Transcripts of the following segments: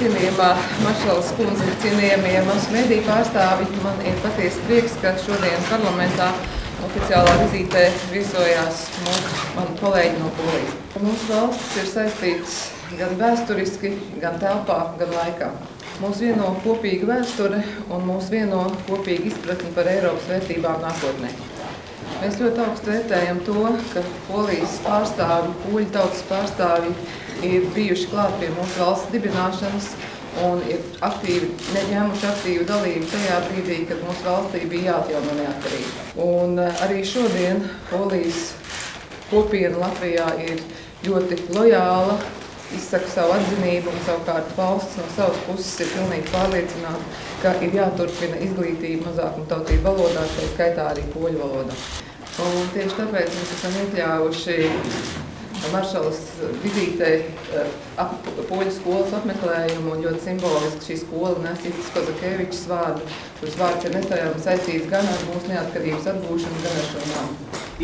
cienījamā Maršalas kundze, cienījamie masu mediju pārstāvi, man ir patiesi prieks, ka šodien parlamentā oficiālā vizītē viesojās mani kolēģi no Polijas. Mūsu valstis ir saistītas gan vēsturiski, gan telpā, gan laikā. Mūs vieno kopīga vēsture un mūs vieno kopīga izpratne par Eiropas vērtībām nākotnē. Mēs ļoti augstu vērtējam to, ka Polijas pārstāvi, poļu tautas pārstāvi ir bijuši klāt pie mūsu valsts dibināšanas un ir ņēmuši aktīvu dalību tajā brīdī, kad mūsu valstī bija jāatjauno neatkarība. Un arī šodien Polijas kopiena Latvijā ir ļoti lojāla, izsaka savu atzinību un savukārt valsts no savas puses ir pilnīgi pārliecināta, ka ir jāturpina izglītība mazākumtautību valodā, tā skaitā arī poļu valodā. Un tieši tāpēc mēs esam iekļāvuši Maršalas vizītei poļu skolas apmeklējumu, un ļoti simboliski šī skola nes Itis Kozakevičs vārdu, kuras vārds ir nesajāmi saistīts gan ar mūsu neatkarības atgūšanu, gan ar šo namu.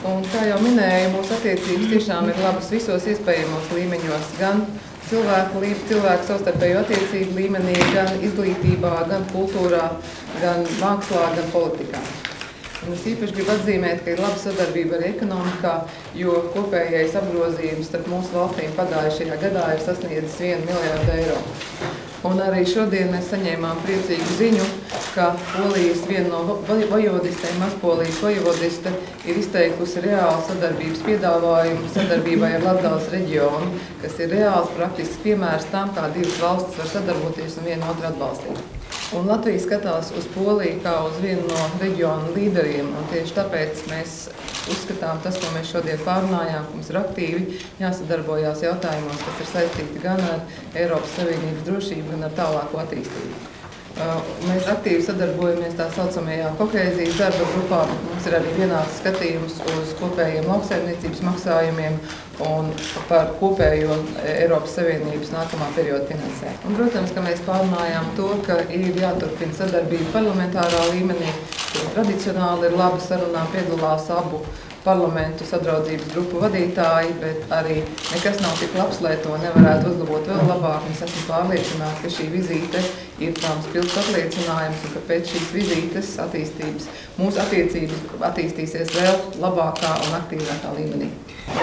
Un, kā jau minēju, mūsu attiecības tiešām ir labas visos iespējamos līmeņos, gan cilvēku savstarpēju attiecību līmenī, gan izglītībā, gan kultūrā, gan mākslā, gan politikā. Un es īpaši gribu atzīmēt, ka ir laba sadarbība arī ekonomikā, jo kopējais apgrozījums starp mūsu valstīm pagājušajā gadā ir sasniedzis 1 miljardu eiro. Un arī šodien mēs saņēmām priecīgu ziņu, ka Polijas viena no vojvodistēm, Mazpolijas vojvodiste, ir izteikusi reālu sadarbības piedāvājumu sadarbībai ar Latgales reģionu, kas ir reāls praktisks piemērs tam, kā divas valstis var sadarboties un viena otru atbalstīt. Un Latvija skatās uz Poliju kā uz vienu no reģionu līderiem, un tieši tāpēc mēs uzskatām tas, ko mēs šodien pārunājām, ka mums ir aktīvi jāsadarbojās jautājumos, kas ir saistīti gan ar Eiropas Savienības drošību, gan ar tālāko attīstību. Mēs aktīvi sadarbojamies tā saucamajā kohēzijas darba grupā, bet mums ir arī vienāds skatījums uz kopējiem lauksaimniecības maksājumiem un par kopējo Eiropas Savienības nākamā perioda finansējumu. Un, protams, ka mēs pārunājām to, ka ir jāturpina sadarbība parlamentārā līmenī, kur tradicionāli ir laba sarunā piedalās abu parlamentu sadraudzības grupu vadītāji, bet arī nekas nav tik labs, lai to nevarētu uzlabot vēl labāk. Mēs esam pārliecināti, ka šī vizīte ir tāms pilns apliecinājums un ka pēc šīs vizītes mūsu attiecības attīstīsies vēl labākā un aktīvākā līmenī.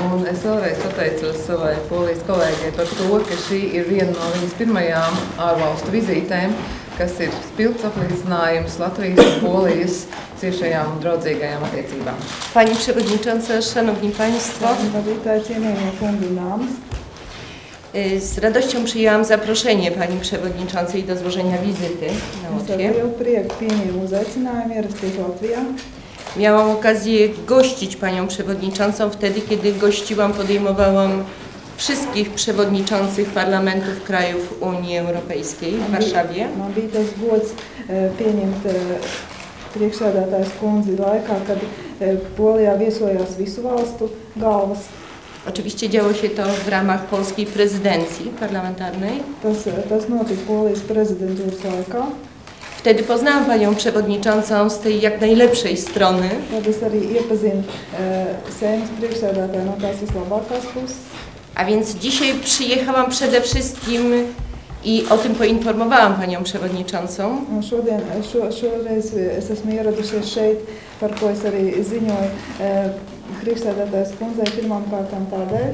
Un es vēlreiz pateicos savai polijas kolēģei par to, ka šī ir viena no viņas pirmajām ārvalstu vizītēm, kas ir spilgts apliecinājums Latvijas un Polijas ciešajām un draudzīgajām attiecībām. Pani Przewodnicząca, Szanowni Państwo, z radością przyjęłam zaproszenie Pani Przewodniczącej do złożenia wizyty na Łotwie. Miałam okazję gościć Panią Przewodniczącą wtedy, kiedy podejmowałam wszystkich przewodniczących parlamentów krajów Unii Europejskiej w Warszawie. Man bija tas gods pieņemt priekšsēdētājas kundzi laikā, kad Polijā viesojās visu valstu galvas. Oczywiście działo się to w ramach polskiej prezydencji parlamentarnej. Tas notika Polijas prezidentūras laikā. Wtedy poznałam Panią Przewodniczącą z tej jak najlepszej strony. Tad es arī iepazinu Seimas priekšsēdētāju no tās vislabākās puses. A więc dzisiaj przyjechałam przede wszystkim i o tym poinformowałam Panią Przewodniczącą. Šoreiz es esmu ieradušies šeit, par ko es arī ziņoju priekšsēdētājas kundzei pirmām kārtām tādēļ.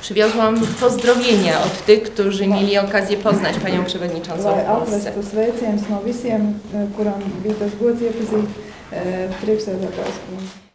Przywiozłam pozdrowienia od tych, którzy mieli okazję poznać Panią Przewodniczącą w Polsce. Lai sveicienus no visiem, kurām bija tas gods iepazīt priekšsēdētājas kundzi.